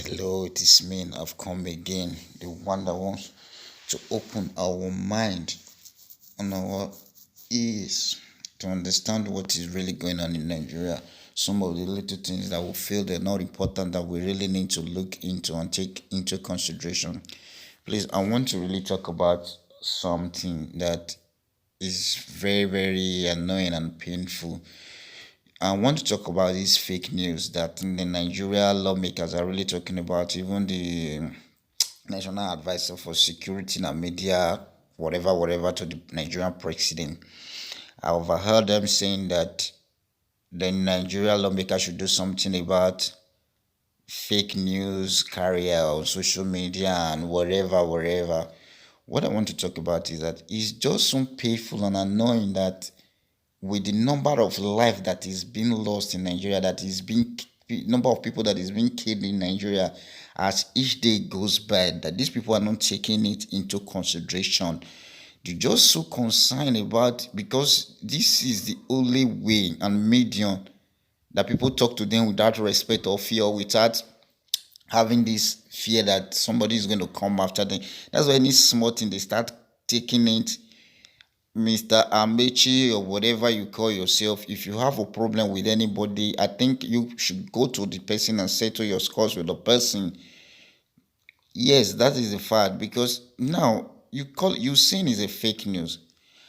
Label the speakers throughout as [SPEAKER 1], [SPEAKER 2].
[SPEAKER 1] Hello, it is me. I've come again, the one that wants to open our mind and our ears to understand what is really going on in Nigeria. Some of the little things that we feel they're not important that we really need to look into and take into consideration. Please, I want to really talk about something that is very, very annoying and painful. I want to talk about this fake news that the Nigeria lawmakers are really talking about, even the National Advisor for Security and Media, whatever, to the Nigerian president. I overheard them saying that the Nigeria lawmakers should do something about fake news carrier on social media and wherever. What I want to talk about is that it's just so painful and annoying that with the number of life that is being lost in Nigeria, that is being number of people that is being killed in Nigeria as each day goes by, that these people are not taking it into consideration. They're just so concerned about, because this is the only way and medium that people talk to them without respect or fear, without having this fear that somebody is going to come after them. That's why any small thing they start taking it. Mr. Amechi or whatever you call yourself, if you have a problem with anybody, I think you should go to the person and settle your scores with the person. Yes, that is the fact, because now you saying is a fake news.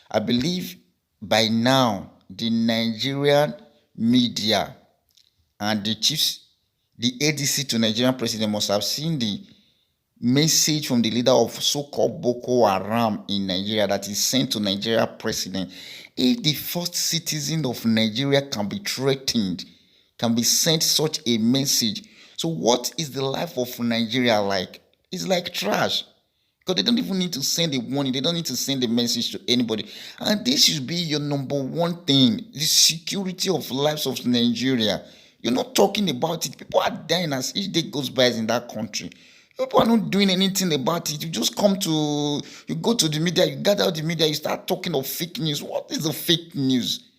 [SPEAKER 1] I believe by now the Nigerian media and the ADC to Nigerian president must have seen the message from the leader of so-called Boko Haram in Nigeria that is sent to Nigeria president. If the first citizen of Nigeria can be threatened, can be sent such a message, so what is the life of Nigeria like? It's like trash. Because they don't even need to send a warning. They don't need to send a message to anybody. And this should be your number one thing. The security of lives of Nigeria. You're not talking about it. People are dying as each day goes by in that country. People are not doing anything about it. You just you go to the media, you gather the media, you start talking of fake news. What is the fake news?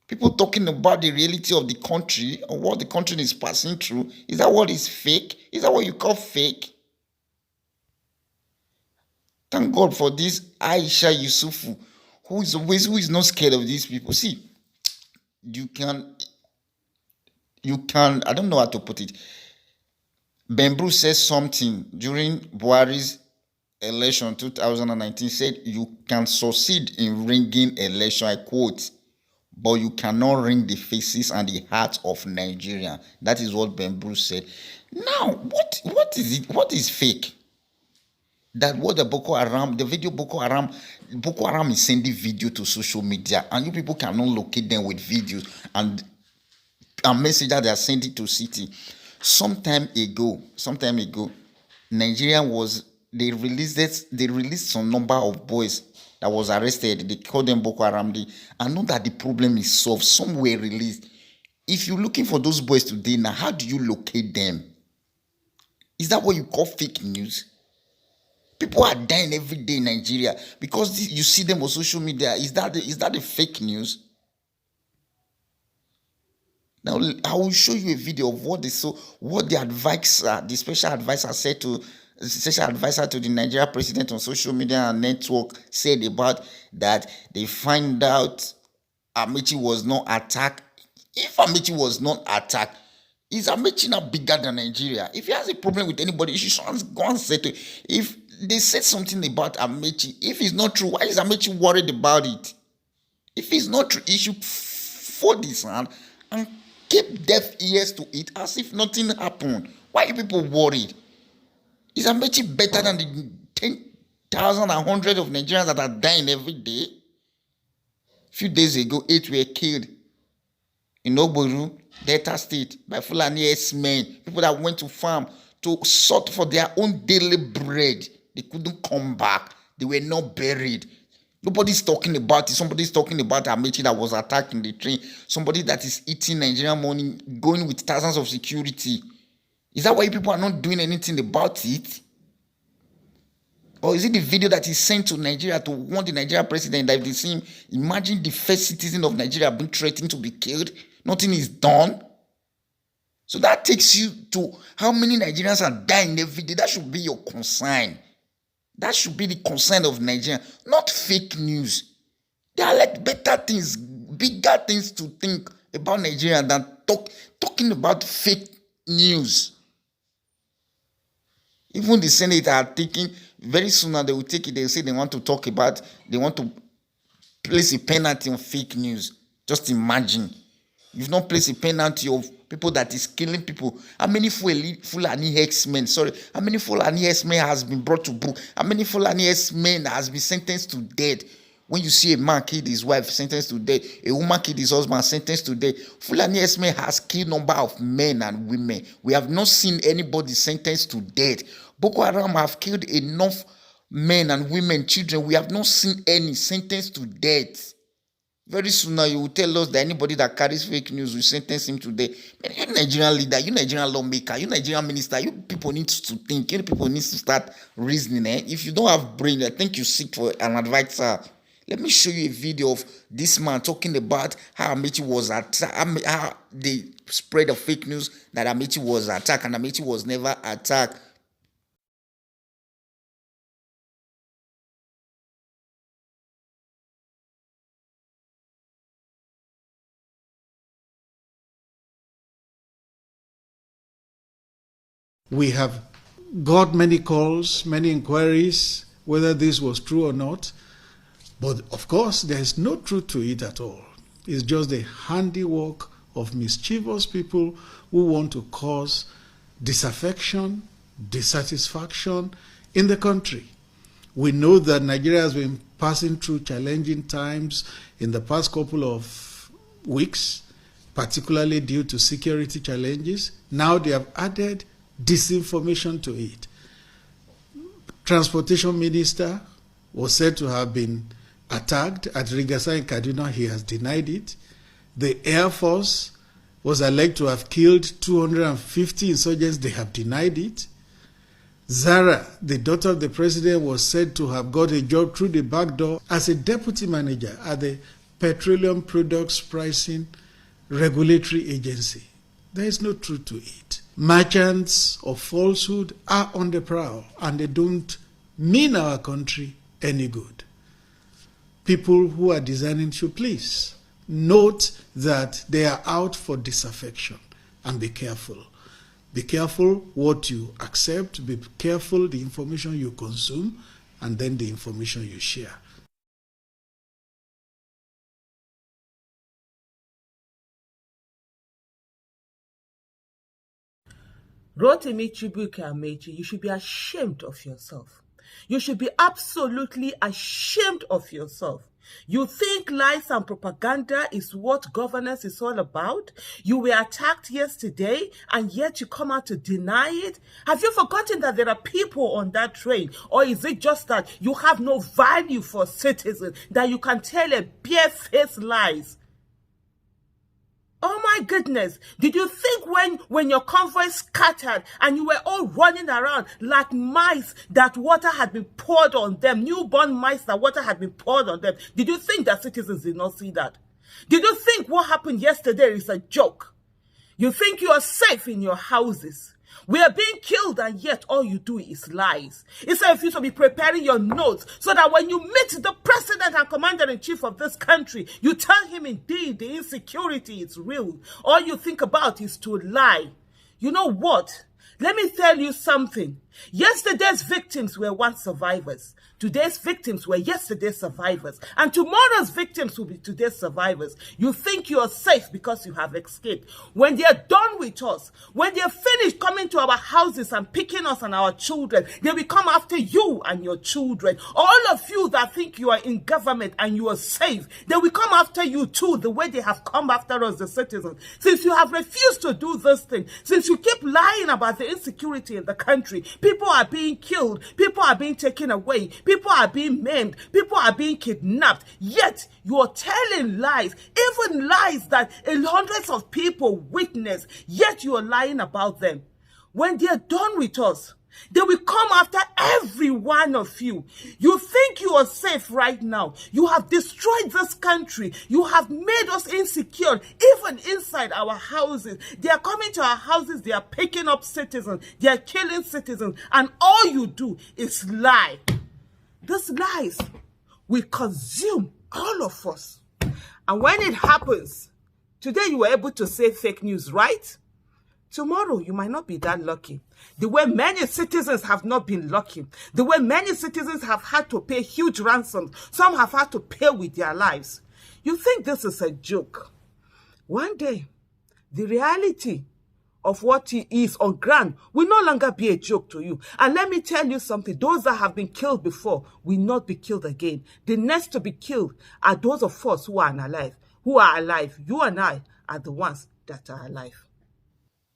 [SPEAKER 1] People talking about the reality of the country or what the country is passing through. Is that what is fake? Is that what you call fake? Thank God for this Aisha Yusufu, who is not scared of these people. See, you can, I don't know how to put it. Ben Bruce says something during Buhari's election 2019, said you can succeed in ringing election, I quote, but you cannot ring the faces and the hearts of Nigeria. That is what Ben Bruce said. Now, what is it? What is fake? That what the Boko Haram is sending video to social media, and you people cannot locate them with videos and a message that they are sending to city. Sometime ago, Nigeria was they released some number of boys that was arrested. They called them Boko Haram. I know that the problem is solved. Some were released. If you're looking for those boys today now, how do you locate them? Is that what you call fake news? People are dying every day in Nigeria because you see them on social media. Is that the fake news? Now I will show you a video of what the special advisor said to the special advisor to the Nigeria president on social media and network said about that they find out Amechi was not attacked. If Amechi was not attacked, is Amechi not bigger than Nigeria? If he has a problem with anybody, he should go and settle. If they said something about Amechi, if it's not true, why is Amechi worried about it? If it's not true, he should fold his hand and keep deaf ears to it as if nothing happened. Why are people worried? Is Amechi better than the 10,000 and hundreds of Nigerians that are dying every day? A few days ago, 8 were killed in Oboru, Delta State, by Fulani men, people that went to farm to sort for their own daily bread. They couldn't come back. They were not buried. Nobody's talking about it. Somebody's talking about Amechi that was attacked in the train. Somebody that is eating Nigerian money, going with thousands of security. Is that why people are not doing anything about it? Or is it the video that is sent to Nigeria to warn the Nigerian president that if they see him, imagine the first citizen of Nigeria being threatened to be killed, nothing is done? So that takes you to how many Nigerians are dying every day. That should be your concern. That should be the concern of Nigeria, not fake news. There are like better things, bigger things to think about Nigeria than talking about fake news. Even the Senate are thinking very soon now they will take it. They will say they want to place a penalty on fake news. Just imagine. You've not placed a penalty of people that is killing people. How many Fulani X-men, how many Fulani X-men has been brought to book? How many Fulani X-men has been sentenced to death? When you see a man kill his wife, sentenced to death, a woman kill his husband, sentenced to death. Fulani X-men has killed number of men and women. We have not seen anybody sentenced to death. Boko Haram have killed enough men and women, children. We have not seen any sentenced to death. Very soon now, you will tell us that anybody that carries fake news will sentence him to death. You Nigerian leader, you Nigerian lawmaker, you Nigerian minister, you people need to think. You people need to start reasoning. If you don't have brain, I think you seek for an advisor. Let me show you a video of this man talking about how Amechi was attacked, how they spread a fake news that Amechi was attacked and Amechi was never attacked.
[SPEAKER 2] We have got many calls, many inquiries, whether this was true or not. But of course, there is no truth to it at all. It's just the handiwork of mischievous people who want to cause disaffection, dissatisfaction in the country. We know that Nigeria has been passing through challenging times in the past couple of weeks, particularly due to security challenges. Now they have added disinformation to it. Transportation Minister was said to have been attacked at Rigasa in Kaduna. He has denied it. The Air Force was alleged to have killed 250 insurgents. They have denied it. Zara, the daughter of the president, was said to have got a job through the back door as a deputy manager at the Petroleum Products Pricing Regulatory Agency. There is no truth to it. Merchants of falsehood are on the prowl, and they don't mean our country any good. People who are designing should please note that they are out for disaffection, and be careful. Be careful what you accept, be careful the information you consume, and then the information you share.
[SPEAKER 3] Rotimi Chibuike Amechi, you should be ashamed of yourself. You should be absolutely ashamed of yourself. You think lies and propaganda is what governance is all about? You were attacked yesterday and yet you come out to deny it? Have you forgotten that there are people on that train? Or is it just that you have no value for citizens, that you can tell a bare-faced lies? Oh my goodness, did you think when your convoy scattered and you were all running around like mice that water had been poured on them, newborn mice that water had been poured on them? Did you think that citizens did not see that? Did you think what happened yesterday is a joke? You think you are safe in your houses. We are being killed and yet all you do is lies. Instead of you to be preparing your notes so that when you meet the president and commander-in-chief of this country, you tell him indeed the insecurity is real. All you think about is to lie. You know what? Let me tell you something. Yesterday's victims were once survivors. Today's victims were yesterday's survivors. And tomorrow's victims will be today's survivors. You think you are safe because you have escaped. When they are done with us, when they are finished coming to our houses and picking us and our children, they will come after you and your children. All of you that think you are in government and you are safe, they will come after you too, the way they have come after us, the citizens. Since you have refused to do this thing, since you keep lying about the insecurity in the country, people are being killed, people are being taken away, people are being maimed, people are being kidnapped, yet you are telling lies, even lies that hundreds of people witness, yet you are lying about them. When they are done with us, They will come after every one of you. You think you are safe right now. You have destroyed this country. You have made us insecure, even inside our houses. They are coming to our houses. They are picking up citizens. They are killing citizens. And all you do is lie. These lies will consume all of us. And when it happens, today you were able to say fake news, right? Tomorrow, you might not be that lucky. The way many citizens have not been lucky. The way many citizens have had to pay huge ransoms. Some have had to pay with their lives. You think this is a joke. One day, the reality of what he is on ground will no longer be a joke to you. And let me tell you something. Those that have been killed before will not be killed again. The next to be killed are those of us who are alive. Who are alive. You and I are the ones that are alive.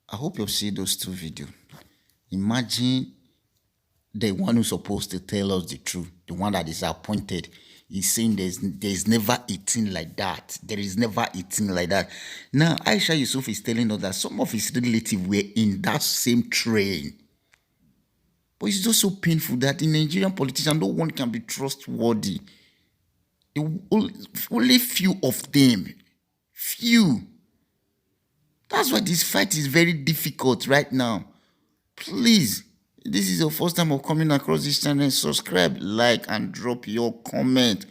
[SPEAKER 1] I hope you'll see those two videos. Imagine the one who's supposed to tell us the truth, the one that is appointed, is saying there's never a thing like that. There is never a thing like that. Now, Aisha Yusuf is telling us that some of his relatives were in that same train. But it's just so painful that in Nigerian politicians, no one can be trustworthy. Only few of them. Few. That's why this fight is very difficult right now. Please, this is your first time of coming across this channel. Subscribe, like, and drop your comment.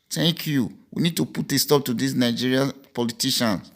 [SPEAKER 1] Thank you. We need to put a stop to these Nigerian politicians.